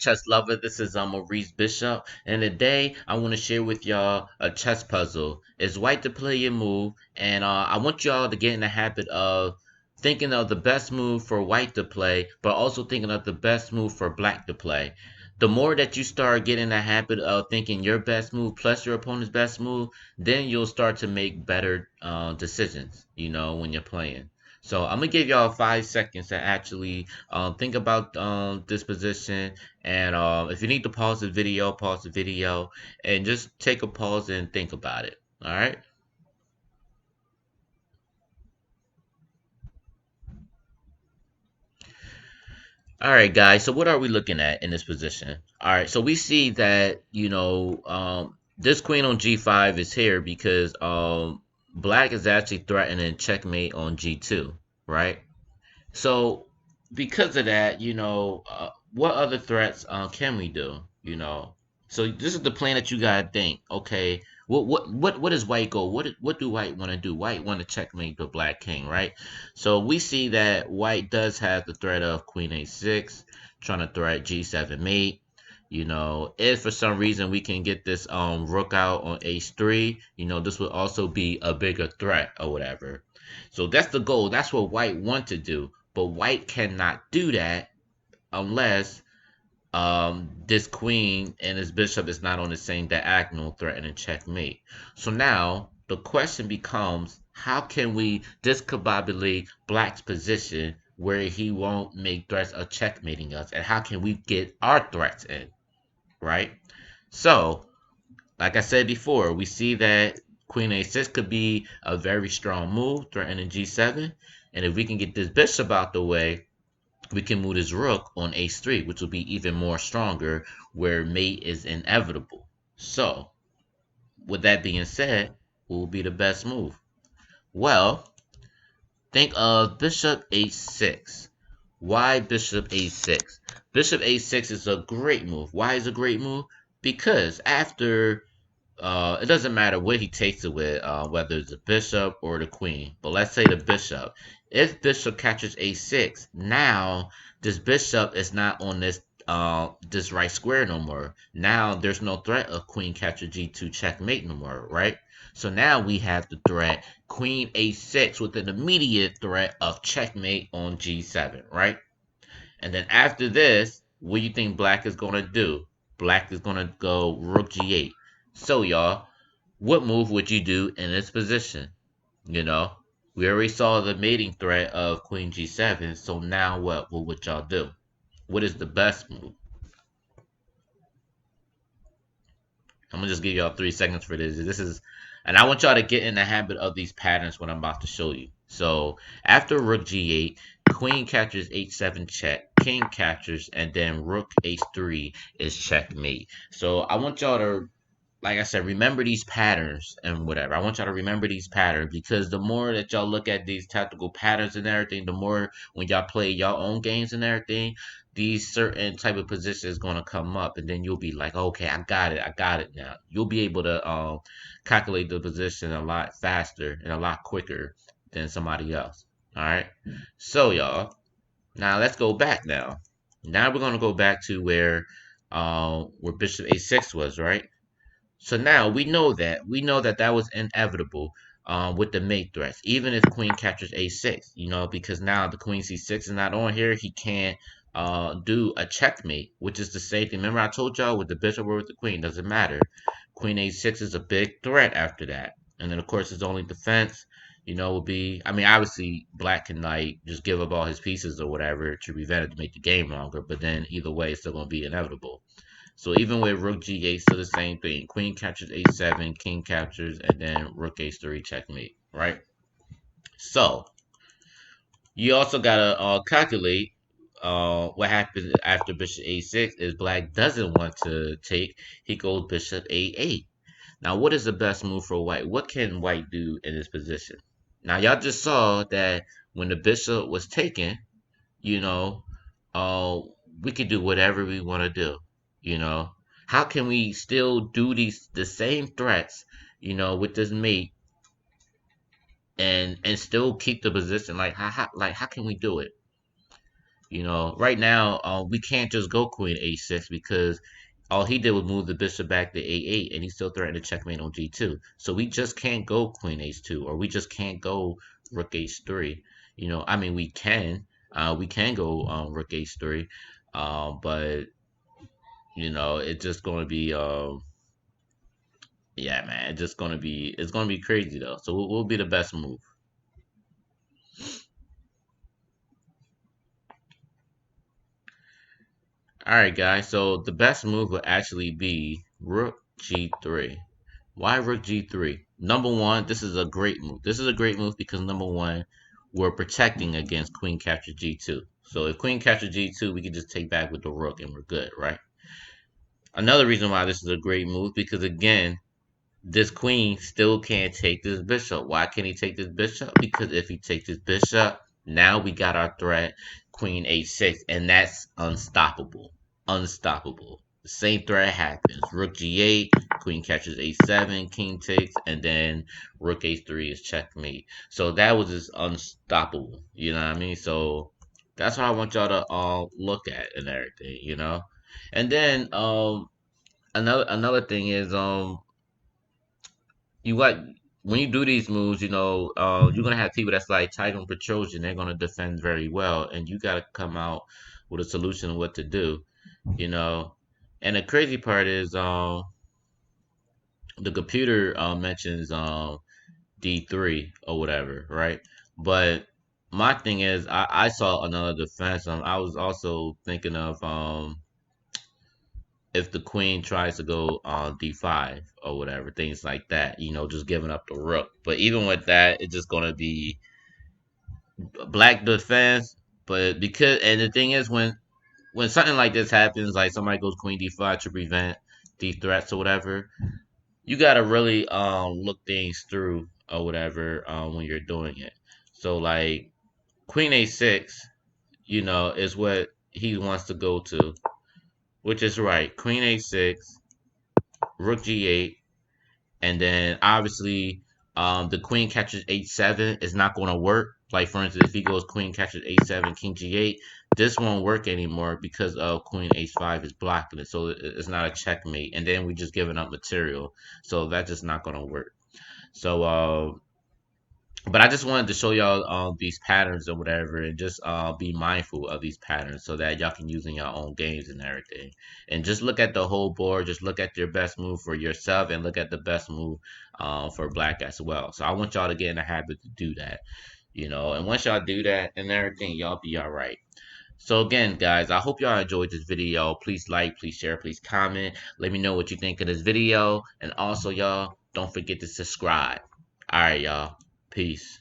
chess lover. This is Maurice Bishop, and today I want to share with y'all a chess puzzle. It's white to play your move, and I want y'all to get in the habit of thinking of the best move for white to play, but also thinking of the best move for black to play. The more that you start getting the habit of thinking your best move plus your opponent's best move, then you'll start to make better decisions, when you're playing. So I'm gonna give y'all 5 seconds to actually think about this position, and if you need to pause the video, and just take a pause and think about it. All right. All right, guys. So what are we looking at in this position? All right. So we see that this queen on g5 is here because black is actually threatening checkmate on g2, right? So because of that, what other threats can we do? So this is the plan that you gotta think. Okay, what is white goal? What do white want to do? White want to checkmate the black king, right? So we see that white does have the threat of queen a6, trying to threat g7 mate. If for some reason we can get this rook out on h3, this would also be a bigger threat or whatever. So that's the goal. That's what white want to do. But white cannot do that unless this queen and this bishop is not on the same diagonal threatening checkmate. So now the question becomes, how can we discombobulate black's position where he won't make threats of checkmating us, and how can we get our threats in, right? So like I said before, we see that queen a6 could be a very strong move, threatening g7. And if we can get this bishop out the way, we can move this rook on h3, which will be even more stronger, where mate is inevitable. So, with that being said, what will be the best move? Well, think of bishop h6. Why bishop a6? Bishop a6 is a great move. Why is it a great move? Because after it doesn't matter what he takes it with, whether it's the bishop or the queen. But let's say the bishop. If bishop catches a6, now this bishop is not on this right square no more. Now there's no threat of queen capture g2 checkmate no more, right? So now we have the threat queen a6 with an immediate threat of checkmate on g7, right? And then after this, what do you think black is going to do? Black is going to go rook g8. So, y'all, what move would you do in this position? You know, we already saw the mating threat of queen g7. So now what? What would y'all do? What is the best move? I'm gonna just give y'all 3 seconds for this. And I want y'all to get in the habit of these patterns what I'm about to show you. So after rook g8, queen captures h7 check, king captures, and then rook h3 is checkmate. So I want y'all to, like I said, remember these patterns and whatever. I want y'all to remember these patterns, because the more that y'all look at these tactical patterns and everything, the more when y'all play y'all own games and everything, these certain type of positions going to come up, and then you'll be like, okay, I got it now. You'll be able to calculate the position a lot faster and a lot quicker than somebody else. All right. So y'all, now let's go back now. Now we're going to go back to where bishop a6 was, right? So now we know that that was inevitable with the mate threats, even if queen captures a6, because now the queen c6 is not on here. He can't do a checkmate, which is the same thing. Remember I told y'all with the bishop or with the queen, doesn't matter. Queen a6 is a big threat after that. And then of course his only defense, would be, I mean, obviously black can like just give up all his pieces or whatever to prevent it to make the game longer, but then either way it's still gonna be inevitable. So even with rook g8, still the same thing. Queen captures a7, king captures, and then rook h3 checkmate, right? So you also gotta calculate what happens after bishop a6 is black doesn't want to take. He goes bishop a8. Now, what is the best move for white? What can white do in this position? Now, y'all just saw that when the bishop was taken, you know, uh, we could do whatever we want to do. You know, how can we still do the same threats, with this mate, and still keep the position? Like how can we do it? You know, right now, we can't just go queen a6 because all he did was move the bishop back to a8, and he still threatened to checkmate on g2. So we just can't go queen h2, or we just can't go rook h3. You know, I mean, we can go rook h3, but you know, it's just going to be yeah, man, it's gonna be crazy though. So we'll be the best move. All right, guys. So the best move would actually be Rook G3. Why Rook G3? Number one, this is a great move. This is a great move because number one, we're protecting against Queen capture G2. So if Queen capture G2, we can just take back with the Rook and we're good, right? Another reason why this is a great move because again, this queen still can't take this bishop. Why can't he take this bishop? Because if he takes this bishop, now we got our threat, queen h6, and that's unstoppable. Unstoppable. The same threat happens. Rook g8, queen catches a7, king takes, and then rook h3 is checkmate. So that was just unstoppable. You know what I mean? So that's what I want y'all to look at and everything, you know? And then another thing is you got when you do these moves, you know, you're gonna have people that's like Titan Petrosian. They're gonna defend very well, and you gotta come out with a solution of what to do, you know. And the crazy part is, the computer mentions D3 or whatever, right? But my thing is, I saw another defense. I was also thinking of if the queen tries to go on d5 or whatever, things like that, you know, just giving up the rook. But even with that, it's just gonna be black defense. But because and the thing is, when something like this happens, like somebody goes queen d5 to prevent the threats or whatever, you gotta really look things through or whatever when you're doing it. So like queen a6, you know, is what he wants to go to, which is right. Queen a6, rook g8, and then obviously the queen catches h7 is not going to work. Like for instance, if he goes queen catches h7, king g8, this won't work anymore because of queen h5 is blocking it, so it's not a checkmate. And then we just giving up material, so that's just not going to work. So but I just wanted to show y'all these patterns or whatever, and just be mindful of these patterns so that y'all can use in your own games and everything. And just look at the whole board. Just look at your best move for yourself, and look at the best move for black as well. So I want y'all to get in the habit to do that, you know. And once y'all do that and everything, y'all be all right. So again, guys, I hope y'all enjoyed this video. Please like, please share, please comment. Let me know what you think of this video, and also y'all don't forget to subscribe. All right, y'all. Peace.